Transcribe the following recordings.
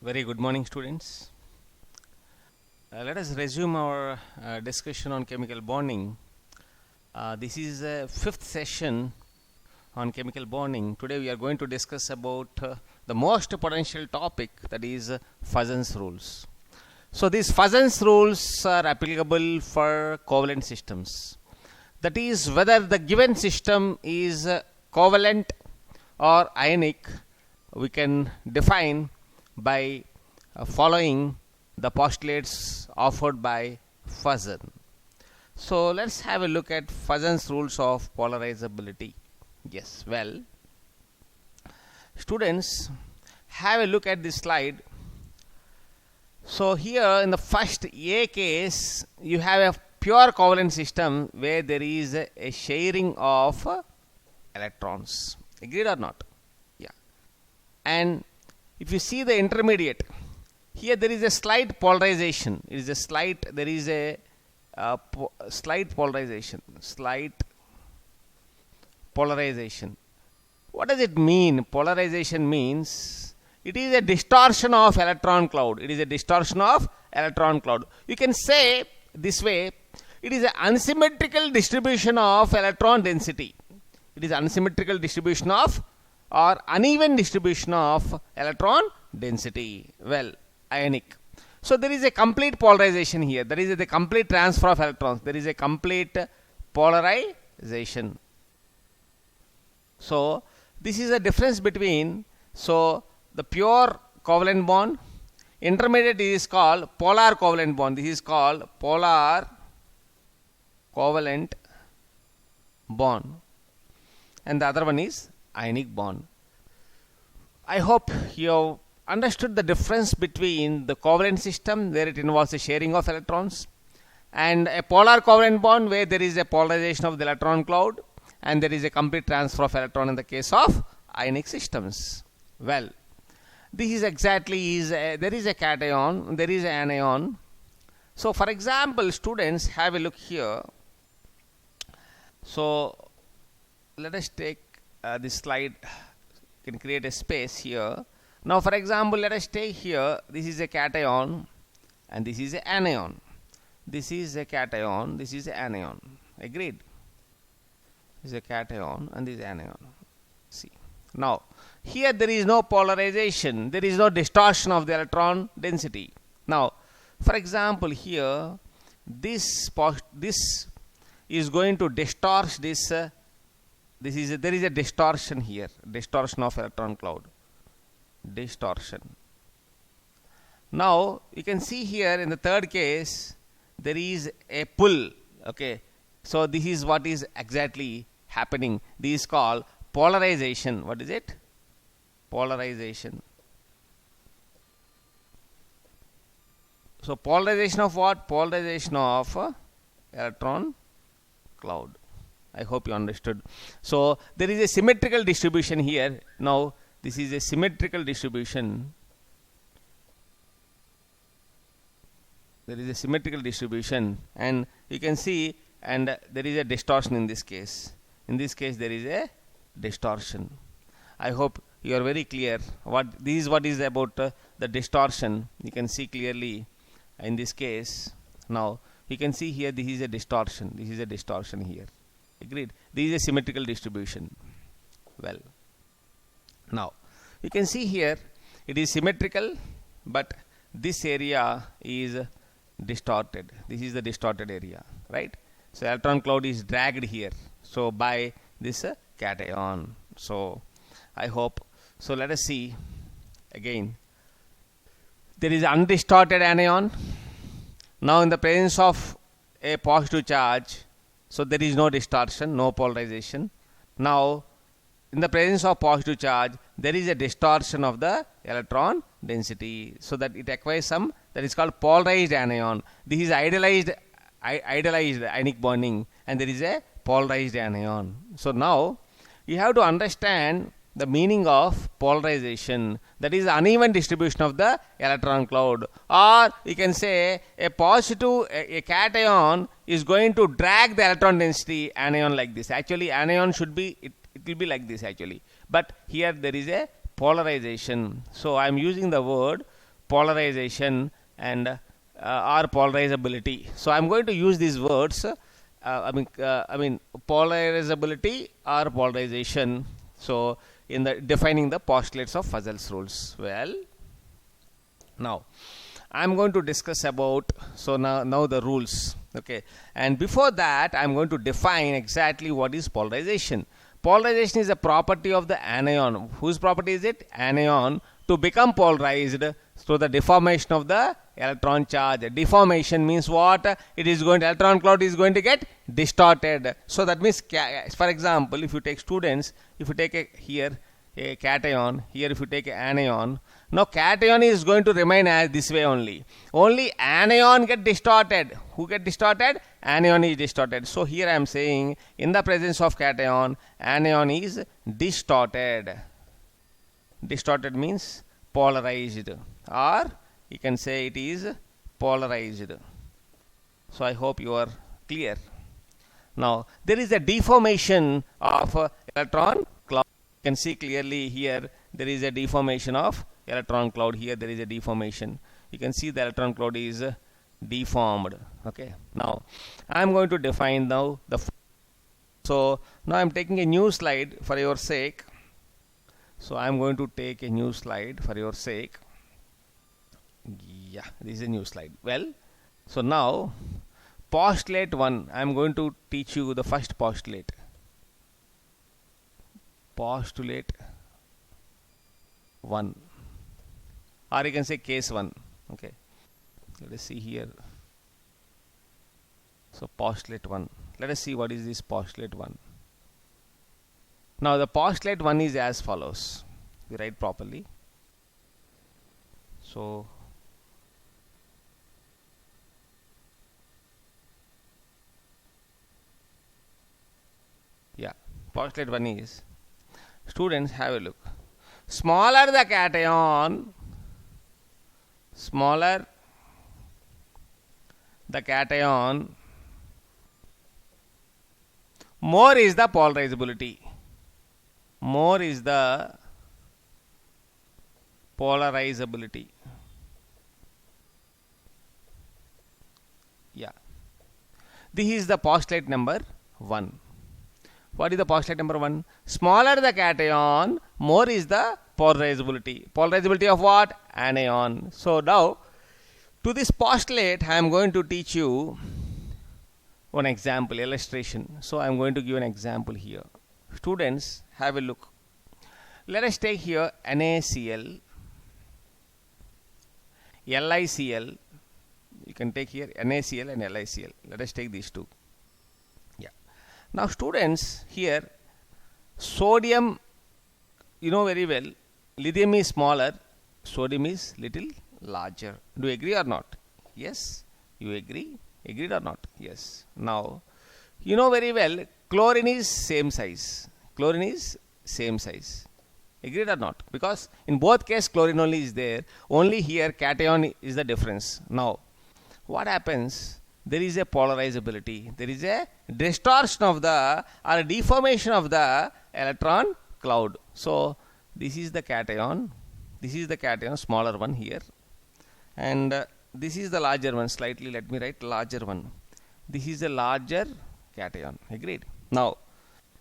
Very good morning, students. Let us resume our discussion on chemical bonding. This is a fifth session on chemical bonding. Today we are going to discuss about the most potential topic, that is Fuzzen's rules. So these Fuzzen's rules are applicable for covalent systems. That is, whether the given system is covalent or ionic, we can define by following the postulates offered by Fuzzen. So let's have a look at Fuzzen's rules of polarizability. Yes, well, students, have a look at this slide. So here in the first A case, you have a pure covalent system where there is a sharing of electrons. Agreed or not? Yeah. And if you see the intermediate, here there is a slight polarization. It is a slight. There is a slight polarization. Slight polarization. What does it mean? Polarization means it is a distortion of electron cloud. It is a distortion of electron cloud. You can say this way: it is an unsymmetrical distribution of electron density. It is unsymmetrical distribution of or uneven distribution of electron density. Well, ionic. So there is a complete polarization here. There is the complete transfer of electrons. There is a complete polarization. So this is a difference between the pure covalent bond. Intermediate is called polar covalent bond. This is called polar covalent bond, and the other one is ionic bond. I hope you have understood the difference between the covalent system, where it involves the sharing of electrons, and a polar covalent bond where there is a polarization of the electron cloud and there is a complete transfer of electron in the case of ionic systems. Well, this is exactly there is a cation, there is an anion. So for example, students, have a look here. So let us take this slide. You can create a space here. Now for example, let us take here, this is a cation and this is an anion. This is a cation, this is an anion. Agreed? This is a cation and this is anion. See. Now here there is no polarization, there is no distortion of the electron density. Now for example, here this is going to distort this. There is a distortion here, distortion of electron cloud. Distortion. Now you can see here in the third case there is a pull. Okay, so this is what is exactly happening. This is called polarization. What is it? Polarization. So polarization of what? Polarization of electron cloud. I hope you understood. So there is a symmetrical distribution here. Now this is a symmetrical distribution. There is a symmetrical distribution, and you can see, and there is a distortion in this case. In this case, there is a distortion. I hope you are very clear. This is what is about the distortion. You can see clearly in this case. Now you can see here, this is a distortion. This is a distortion here. Agreed? This is a symmetrical distribution. Well, now you can see here it is symmetrical, but this area is distorted. This is the distorted area, right? So electron cloud is dragged here, so by this cation. So I hope. So let us see again. There is undistorted anion. Now in the presence of a positive charge, so there is no distortion, no polarization. Now in the presence of positive charge, there is a distortion of the electron density, so that it acquires some, that is called polarized anion. This is idealized ionic bonding, and there is a polarized anion. So now you have to understand the meaning of polarization, that is uneven distribution of the electron cloud, or you can say a positive a cation is going to drag the electron density anion like this. Actually anion should be, it will be like this actually, but here there is a polarization. So I am using the word polarization and or polarizability. So I'm going to use these words. I mean polarizability or polarization. So in the defining the postulates of Fussell's rules. Well, now I'm going to discuss about now the rules. Okay, and before that I'm going to define exactly what is polarization. Polarization is a property of the anion. Whose property is it? Anion to become polarized through the deformation of the electron charge. Deformation means what? It is going to, electron cloud is going to get distorted. So that means, for example, if you take students, if you take here a cation, here if you take an anion, now cation is going to remain as this way only. Only anion get distorted. Who get distorted? Anion is distorted. So here I am saying in the presence of cation, anion is distorted. Distorted means polarized, or you can say it is polarized. So I hope you are clear. Now there is a deformation of electron cloud. You can see clearly here there is a deformation of electron cloud. Here there is a deformation. You can see the electron cloud is deformed. Okay, now I am going to define now the. So now I am taking a new slide for your sake. So I am going to take a new slide for your sake. Yeah, this is a new slide. Well, so now postulate 1. I am going to teach you the first postulate. Postulate 1, or you can say case 1. Okay, let us see here. So postulate 1. Let us see what is this postulate 1. Now the postulate 1 is as follows. We write properly. So yeah, postulate 1 is, students have a look. Smaller the cation, smaller the cation, more is the polarizability. More is the polarizability. Yeah. This is the postulate number 1. What is the postulate number 1? Smaller the cation, more is the polarizability. Polarizability of what? Anion. So now, to this postulate, I am going to teach you one example, illustration. So I am going to give an example here. Students, have a look. Let us take here NaCl, LiCl. You can take here NaCl and LiCl. Let us take these two. Yeah. Now students, here sodium, you know very well, lithium is smaller, sodium is little larger. Do you agree or not? Yes. You agree? Agreed or not? Yes. Now you know very well, chlorine is same size. Chlorine is same size. Agreed or not? Because in both cases chlorine only is there. Only here cation is the difference. Now what happens? There is a polarizability. There is a distortion of the, or a deformation of the electron cloud. So this is the cation. This is the cation, smaller one here. And this is the larger one. Slightly, let me write larger one. This is a larger cation. Agreed? Now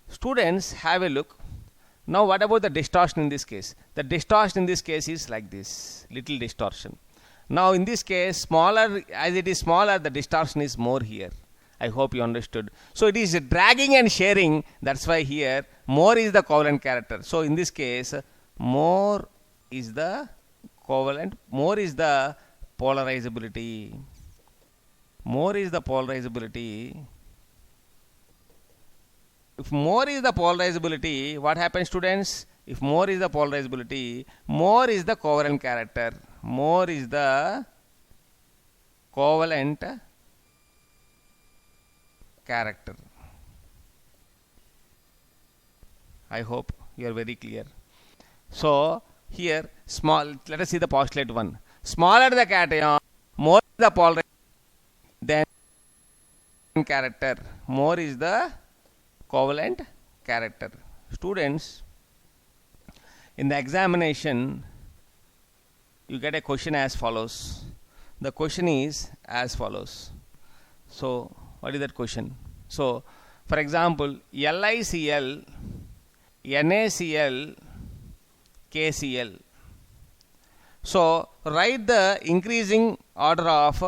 students, have a look. Now what about the distortion in this case? The distortion in this case is like this, little distortion. Now in this case, smaller, as it is smaller, the distortion is more here. I hope you understood. So it is dragging and sharing. That's why here more is the covalent character. So in this case, more is the covalent, more is the polarizability. More is the polarizability. If more is the polarizability, what happens, students? If more is the polarizability, more is the covalent character. More is the covalent character. I hope you are very clear. So here, small. Let us see the postulate 1. Smaller the cation, more is the polarization than character. More is the covalent character. Students, in the examination, you get a question as follows. The question is as follows. So what is that question? So for example, LiCl, NaCl, KCl. So write the increasing order of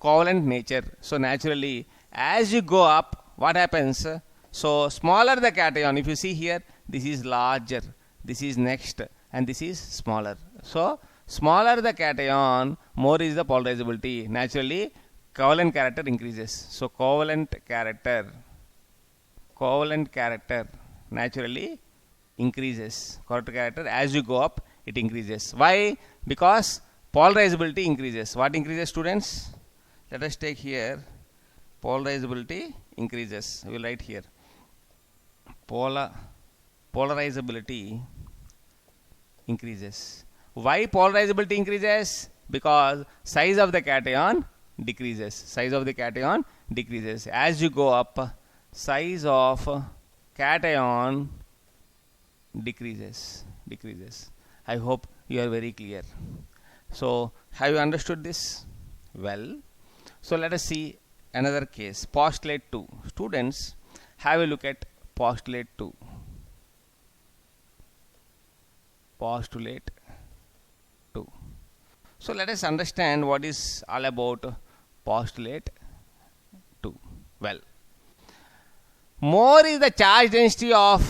covalent nature. So naturally, as you go up, what happens? So smaller the cation. If you see here, this is larger, this is next, and this is smaller. So smaller the cation, more is the polarizability. Naturally, covalent character increases. So covalent character naturally increases. Covalent character, as you go up, it increases. Why? Because polarizability increases. What increases, students? Let us take here polarizability increases. We will write here polarizability increases. Why polarizability increases? Because size of the cation decreases. Size of the cation decreases. As you go up, size of cation decreases. I hope you are very clear. So have you understood this? Well, so let us see another case. Postulate 2. Students, have a look at postulate 2. Postulate 2. So let us understand what is all about postulate 2. Well, more is the charge density of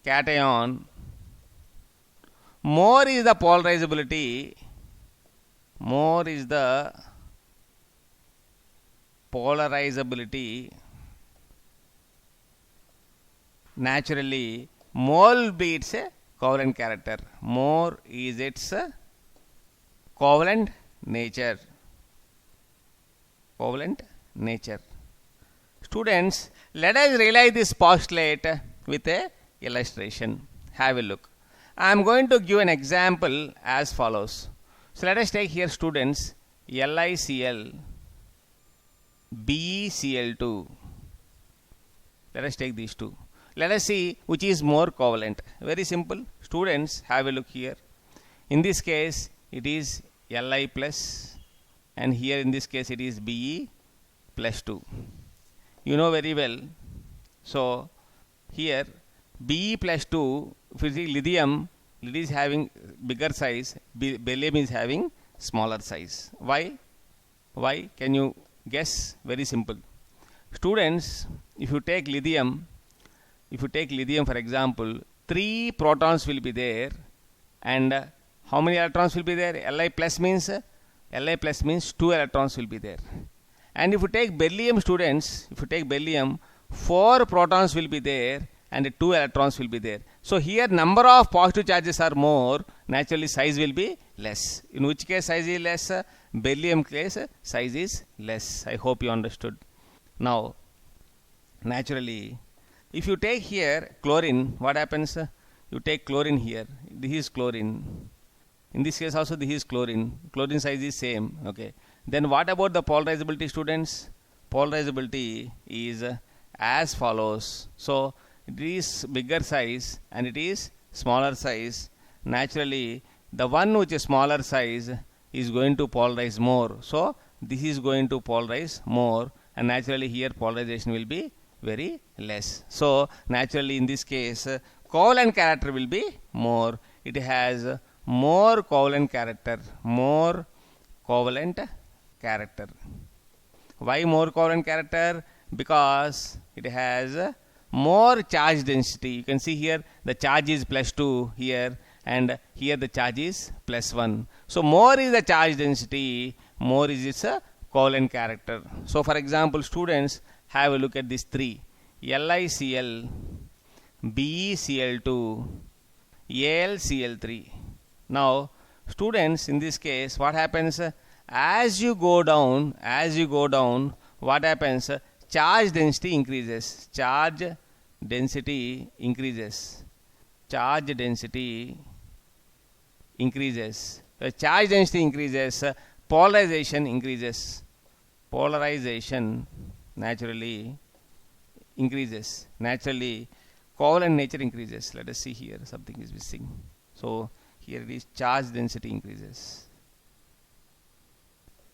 cation, more is the polarizability, naturally more will be its covalent character, more is its covalent nature. Students, let us realize this postulate with a illustration. Have a look. I am going to give an example as follows. So let us take here, students, LiCl, BeCl2. Let us take these two. Let us see which is more covalent. Very simple. Students, have a look here. In this case, it is Li plus, and here in this case it is Be plus 2. You know very well. So here Be plus 2, if you see lithium, it is having bigger size, beryllium is having smaller size. Why? Can you guess? Very simple. Students, if you take lithium for example, 3 protons will be there, and how many electrons will be there? Li plus means 2 electrons will be there. And if you take beryllium, students, 4 protons will be there and 2 electrons will be there. So here number of positive charges are more, naturally size will be less. In which case size is less? Beryllium case size is less. I hope you understood. Now naturally, if you take here chlorine, what happens? You take chlorine here. This is chlorine. In this case also this is chlorine. Chlorine size is same. Okay. Then what about the polarizability, students? Polarizability is as follows. So it is bigger size and it is smaller size. Naturally, the one which is smaller size is going to polarize more. So this is going to polarize more, and naturally here polarization will be very less. So naturally in this case covalent character will be more. It has more covalent character. Why more covalent character? Because it has more charge density. You can see here the charge is plus 2 here, and here the charge is plus 1. So more is the charge density, more is its covalent character. So for example, students, have a look at these 3: LiCl, BeCl2, AlCl3. Now students, in this case what happens? As you go down, what happens? Charge density increases. The charge density increases, polarization increases. Polarization naturally increases. Naturally, covalent nature increases. Let us see here, something is missing. So here it is charge density increases.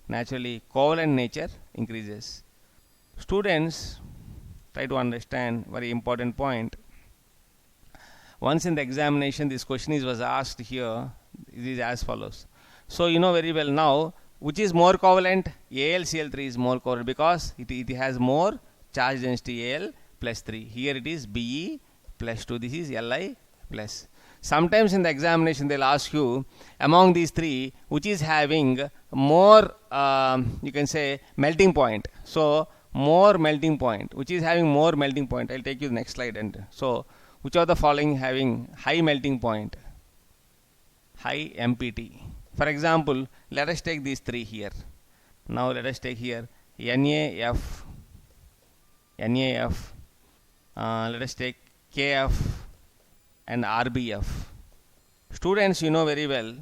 Naturally, covalent nature increases. Students, try to understand very important point. Once in the examination, this question was asked here. It is as follows. So you know very well now which is more covalent. AlCl3 is more covalent because it has more charge density. Al plus 3. Here it is Be plus 2. This is Li plus. Sometimes in the examination they'll ask you among these three which is having more you can say melting point. So more melting point, which is having more melting point. I'll take you to the next slide. And so which of the following having high melting point, high MPT? For example, let us take these three here. Now let us take here NaF, let us take KF and RBF. Students, you know very well,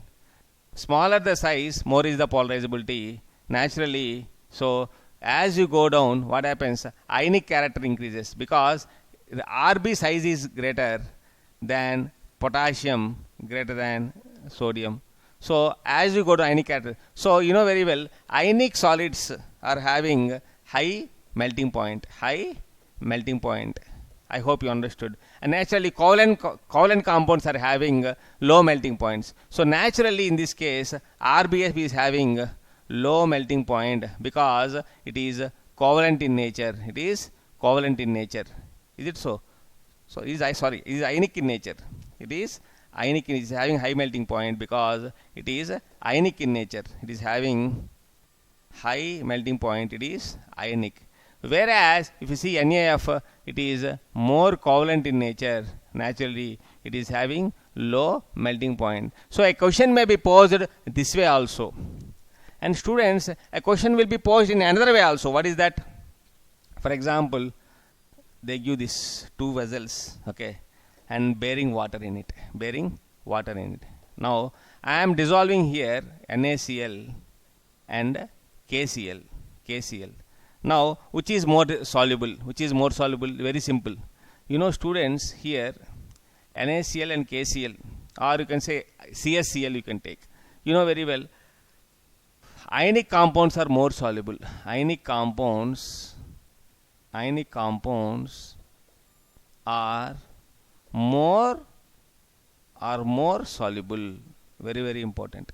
smaller the size, more is the polarizability. Naturally, so as you go down, what happens? Ionic character increases because the Rb size is greater than potassium, greater than sodium. So as you go to ionic character, so you know very well, ionic solids are having high melting point. I hope you understood. And naturally, covalent compounds are having low melting points. So naturally, in this case, RBF is having low melting point because it is covalent in nature. It is covalent in nature. Is it so? So it is ionic in nature. It is ionic. It is having high melting point because it is ionic in nature. It is having high melting point. It is ionic. Whereas if you see NaF, it is more covalent in nature. Naturally, it is having low melting point. So a question may be posed this way also. And students, a question will be posed in another way also. What is that? For example, they give these two vessels, okay, and bearing water in it. Now I am dissolving here NaCl and KCl. Now which is more soluble? Very simple. You know students, here NaCl and KCl, or you can say CSCl you can take. You know very well, ionic compounds are more soluble. Ionic compounds are more soluble. Very important.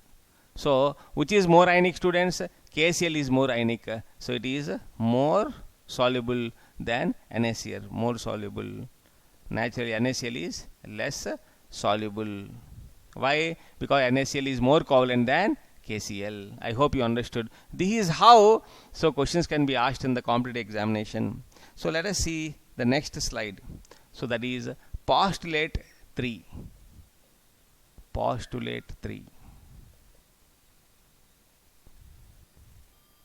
So which is more ionic, students? KCl is more ionic. So it is more soluble than NaCl. More soluble. Naturally, NaCl is less soluble. Why? Because NaCl is more covalent than KCl. I hope you understood. This is how questions can be asked in the competitive examination. So let us see the next slide. So that is postulate 3.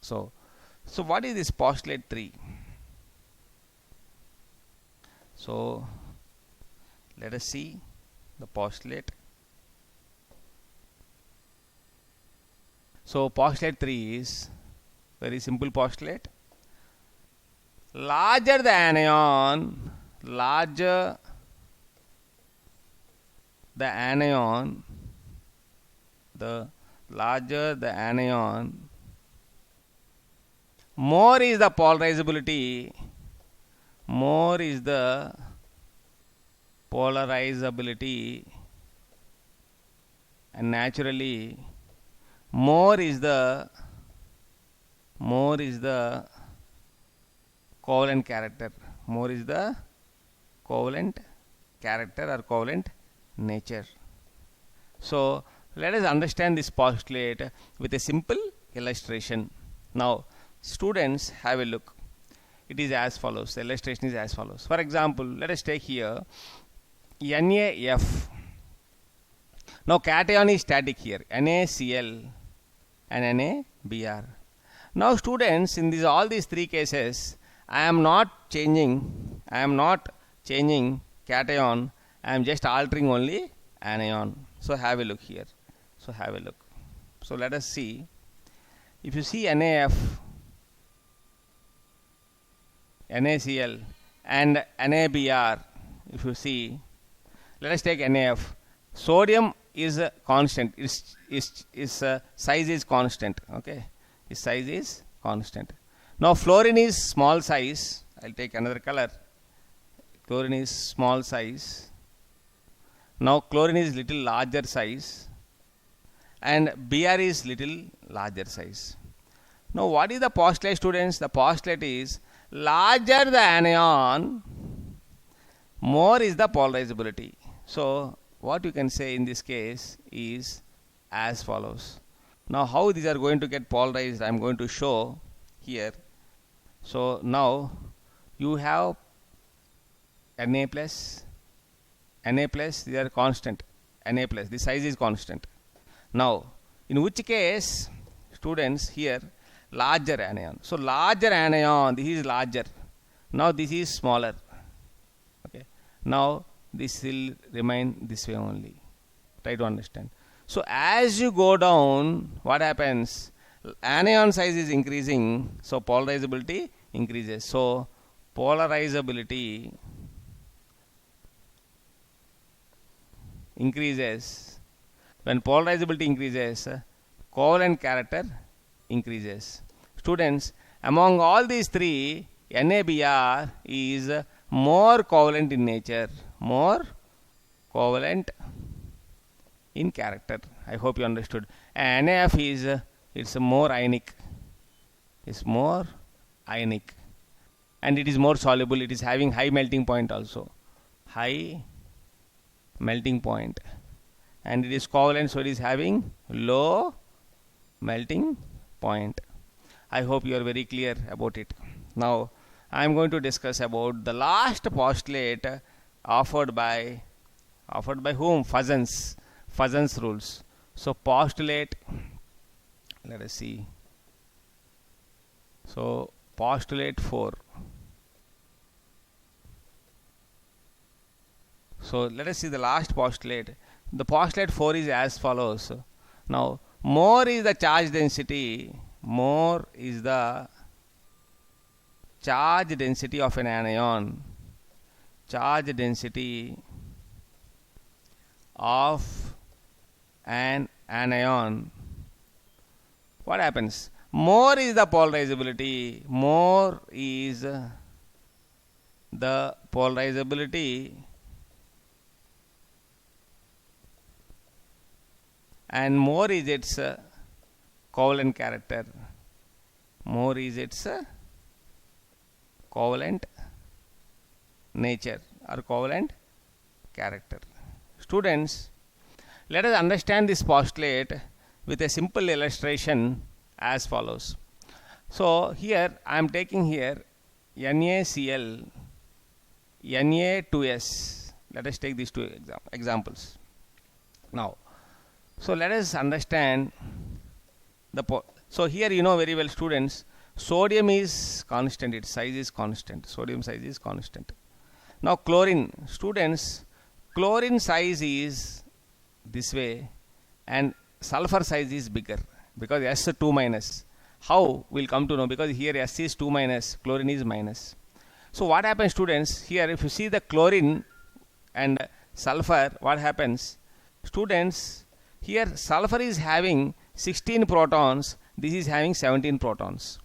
So what is this postulate 3? So let us see the postulate. So postulate 3 is very simple postulate. Larger the anion, the larger the anion, more is the polarizability, and naturally more is the covalent character. More is the covalent character or covalent nature. So let us understand this postulate with a simple illustration. Now students, have a look. It is as follows. The illustration is as follows. For example, let us take here NaF. Now cation is static here, NaCl and NaBr. Now students, in all these three cases, I am not changing cation. I am just altering only anion. So have a look here. So let us see. if you see NaF, NaCl and NaBr, if you see, let us take NaF. Sodium is a constant, its size is constant, okay, its size is constant. Now fluorine is small size. I'll take another color. Chlorine is small size. Now chlorine is little larger size and Br is little larger size. Now what is the postulate, students? The postulate is larger the anion, more is the polarizability. So what you can say in this case is as follows. Now how these are going to get polarized, I am going to show here. So now you have Na plus, they are constant, Na plus, the size is constant. Now in which case, students, here larger anion. So larger anion, this is larger. Now this is smaller. Okay. Now this will remain this way only. Try to understand. So as you go down, what happens? Anion size is increasing, so polarizability increases. So polarizability increases. When polarizability increases, covalent character increases. Students, among all these three, NaBr is more covalent in nature, more covalent in character. I hope you understood. And NaF is it's more ionic. It's more ionic, and it is more soluble. It is having high melting point also, high melting point, and it is covalent, so it is having low melting point. I hope you are very clear about it. Now I am going to discuss about the last postulate offered by whom? Fuzzen's rules. So postulate, let us see. So postulate 4. So let us see the last postulate. The postulate 4 is as follows. Now more is the charge density, more is the charge density of an anion, charge density of an anion. What happens? More is the polarizability, more is the polarizability, and more is its covalent character, more is its covalent nature or covalent character. Students, let us understand this postulate with a simple illustration as follows. So here I am taking here NaCl, Na2S. Let us take these two examples. Now, so let us understand the so here you know very well, students, sodium is constant, its size is constant, sodium size is constant. Now chlorine, students, chlorine size is this way and sulfur size is bigger because S2 minus. How? We'll come to know, because here S is 2 minus, chlorine is minus. So what happens, students? Here if you see the chlorine and sulfur, what happens? Students, here sulfur is having 16 protons, this is having 17 protons.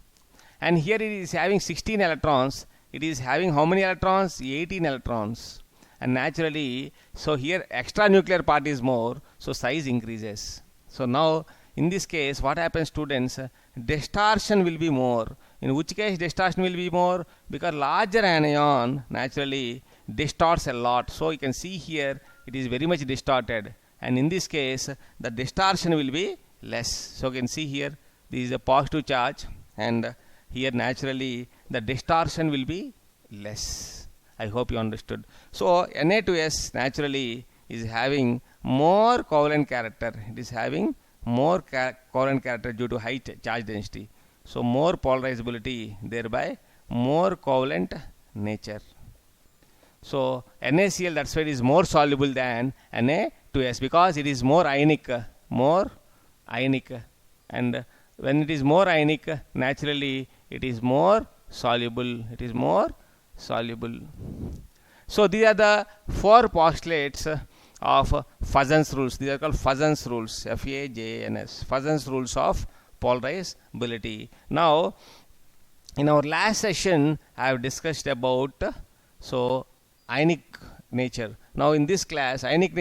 And here it is having 16 electrons, it is having how many electrons? 18 electrons. And naturally, so here extra nuclear part is more, so size increases. So now in this case, what happens, students? Distortion will be more. In which case distortion will be more? Because larger anion naturally distorts a lot. So you can see here it is very much distorted. And in this case, the distortion will be less. So you can see here this is a positive charge, and here naturally the distortion will be less. I hope you understood. So Na2S naturally is having more covalent character. It is having more covalent character due to high charge density. So more polarizability, thereby more covalent nature. So NaCl, that's why it is more soluble than Na2S, because it is more ionic, and when it is more ionic, naturally it is more soluble. It is more soluble. So these are the 4 postulates of Fuzan's rules. These are called Fuzan's rules. F-A-J-N-S. Fuzan's rules of polarizability. Now, in our last session, I have discussed about ionic nature. Now in this class, ionic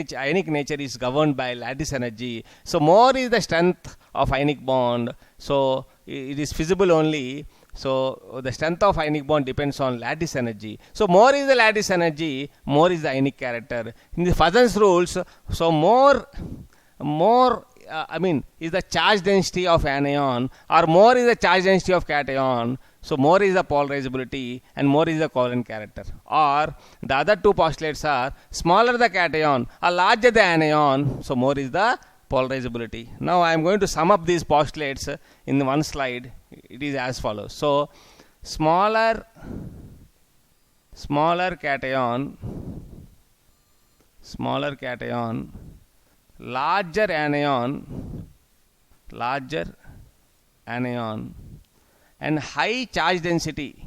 nature is governed by lattice energy. So more is the strength of ionic bond. So it is feasible only. So the strength of ionic bond depends on lattice energy. So more is the lattice energy, more is the ionic character. In the Fuzan's rules, so more is the charge density of anion, or more is the charge density of cation. So more is the polarizability and more is the covalent character. Or the other 2 postulates are smaller the cation or larger the anion, so more is the polarizability. Now I am going to sum up these postulates in one slide. It is as follows. So smaller cation, larger anion, and high charge density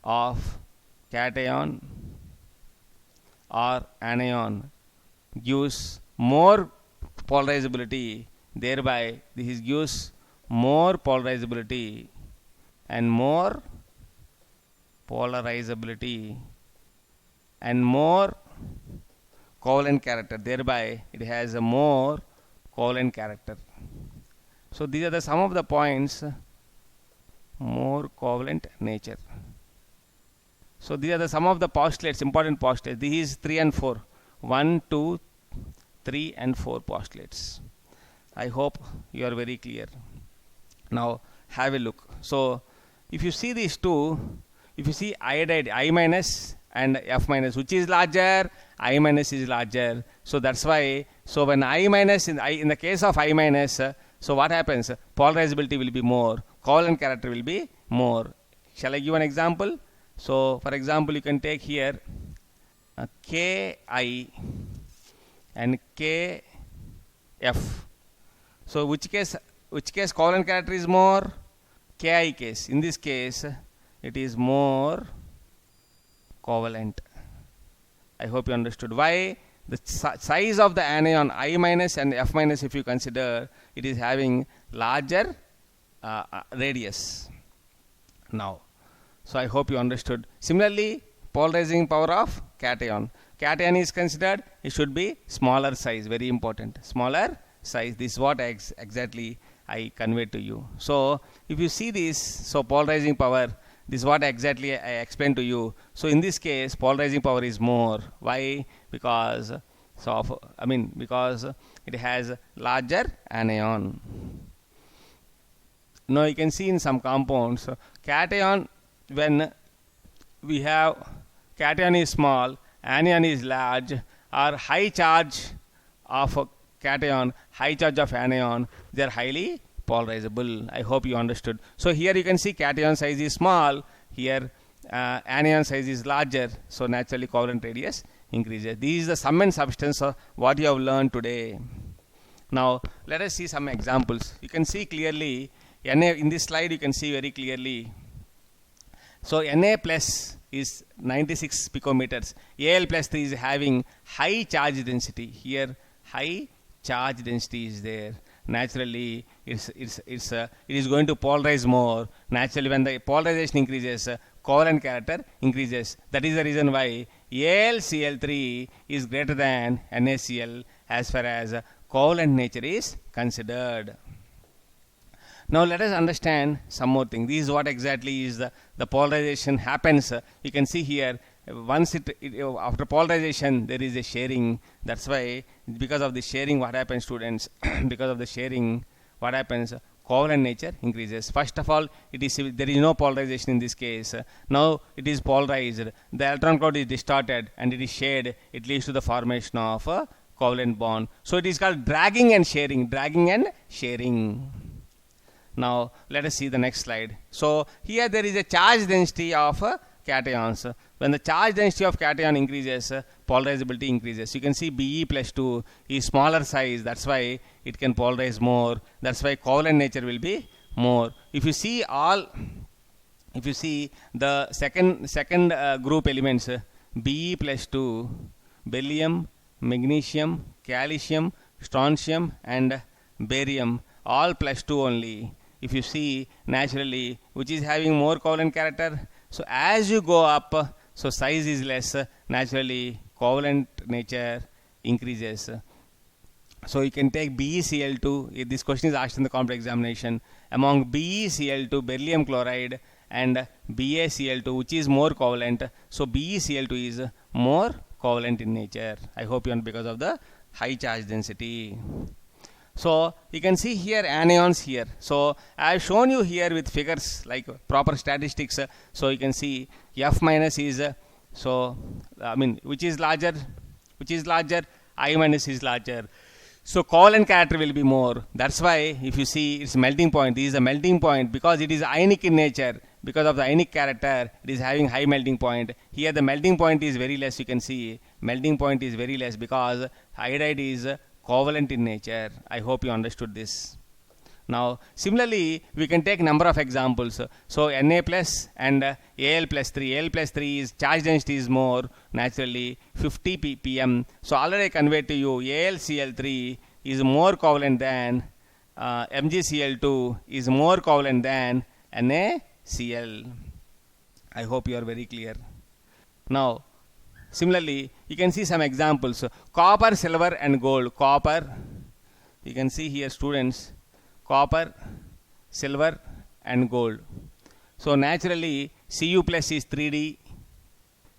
of cation or anion gives more polarizability. Thereby this gives more polarizability and more covalent character. Thereby it has a more covalent character. So these are some of the points. More covalent nature. So these are some of the postulates, important postulates. This is 3 and 4. 1, 2, 3 and 4 postulates. I hope you are very clear. Now have a look. So if you see these 2, if you see iodide I minus and F minus, which is larger? I minus is larger. So that's why, so when I minus, in the case of I minus, so what happens? Polarizability will be more, covalent character will be more. Shall I give an example? So for example, you can take here Ki and Kf. So which case covalent character is more? Ki case. In this case, it is more covalent. I hope you understood. Why? The size of the anion I minus and F minus, if you consider, it is having larger radius. Now, so I hope you understood. Similarly, polarizing power of cation. Cation is considered, it should be smaller size, very important. Smaller size. This is what exactly I conveyed to you. So if you see this, so polarizing power, this is what exactly I explained to you. So in this case, polarizing power is more. Why? Because because it has larger anion. Now you can see in some compounds, cation, when we have cation is small, anion is large, or high charge of cation, high charge of anion, they are highly polarizable. I hope you understood. So here you can see cation size is small, here anion size is larger, so naturally covalent radius increases. This is the sum and substance of what you have learned today. Now let us see some examples. You can see clearly, Na, in this slide you can see very clearly. So Na plus is 96 picometers, Al plus 3 is having high charge density. Here high charge density is there. Naturally it is going to polarize more. Naturally when the polarization increases, covalent character increases. That is the reason why AlCl3 is greater than NaCl as far as covalent nature is considered. Now let us understand some more thing. This is what exactly is the polarization happens. You can see here, once after polarization there is a sharing. That's why, because of the sharing, what happens, students? Because of the sharing, what happens? Covalent nature increases. First of all, there is no polarization in this case. Now it is polarized. The electron cloud is distorted and it is shared. It leads to the formation of a covalent bond. So it is called dragging and sharing. Dragging and sharing. Now let us see the next slide. So here there is a charge density of cations. when the charge density of cation increases, polarizability increases. You can see Be plus 2 is smaller size, that's why it can polarize more, that's why covalent nature will be more. If you see the second group elements, Be plus 2, beryllium, magnesium, calcium, strontium and barium, all plus 2 only. If you see naturally which is having more covalent character, so as you go up, so size is less, naturally covalent nature increases. So you can take BeCl2, if this question is asked in the complex examination, among BeCl2, beryllium chloride and BaCl2, which is more covalent, so BeCl2 is more covalent in nature. I hope you understand, because of the high charge density. So you can see here anions here. So I have shown you here with figures like proper statistics. So you can see F minus is which is larger, I minus is larger. So covalent character will be more. That's why if you see its melting point, this is a melting point because it is ionic in nature. Because of the ionic character, it is having high melting point. Here the melting point is very less. You can see melting point is very less because iodide is covalent in nature. I hope you understood this. Now similarly we can take number of examples. So Na plus and Al plus 3. Al plus 3 is charge density is more, naturally 50 ppm. So already I conveyed to you AlCl3 is more covalent than MgCl2 is more covalent than NaCl. I hope you are very clear. Now similarly you can see some examples. Copper, silver and gold. Copper, you can see here students, copper, silver and gold. So naturally Cu plus is 3D,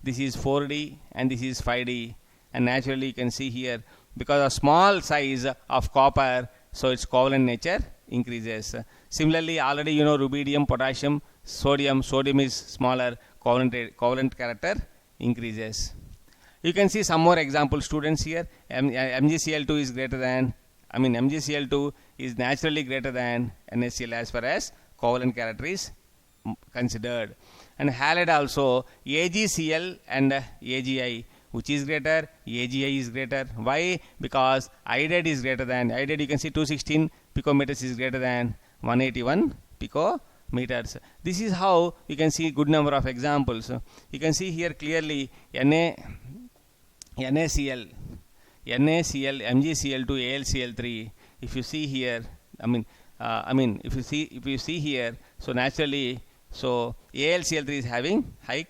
this is 4D and this is 5D, and naturally you can see here because of small size of copper, so its covalent nature increases. Similarly already you know rubidium, potassium, sodium is smaller, covalent character increases. You can see some more example students here. MgCl2 is greater than, MgCl2 is naturally greater than NaCl as far as covalent character is considered. And halide also AgCl and AgI, which is greater, AgI is greater. Why? Because iodide is greater than, iodide you can see 216 picometers is greater than 181 picometers. This is how you can see good number of examples. You can see here clearly NaCl, MgCl2, AlCl3. If you see here, if you see here, so naturally, so AlCl3 is having high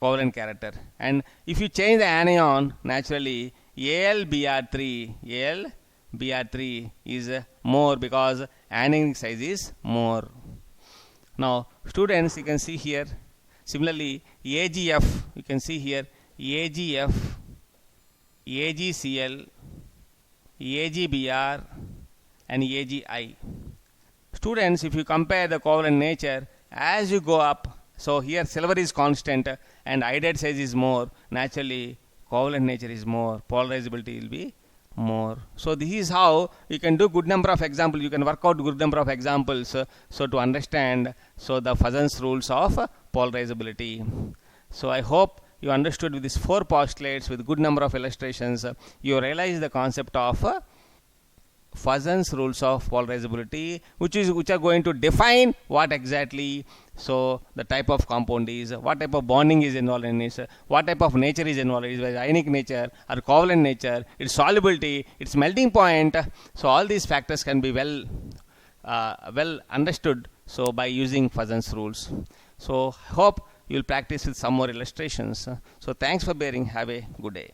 covalent character, and if you change the anion, naturally AlBr3 is more because anionic size is more. Now students, you can see here similarly AgF, you can see here AgF, AgCl, AgBr and AgI. Students, if you compare the covalent nature as you go up, so here silver is constant and iodide size is more, naturally covalent nature is more, polarizability will be more. So this is how you can do good number of examples, you can work out good number of examples, so to understand the Fuzan's rules of polarizability. So I hope you understood with these 4 postulates with good number of illustrations, you realize the concept of Fuzan's rules of polarizability, which are going to define what exactly so the type of compound is, what type of bonding is involved in it, what type of nature is involved, is it ionic nature or covalent nature, its solubility, its melting point. So all these factors can be well understood so by using Fuzan's rules. So hope you will practice with some more illustrations. So thanks for bearing. Have a good day.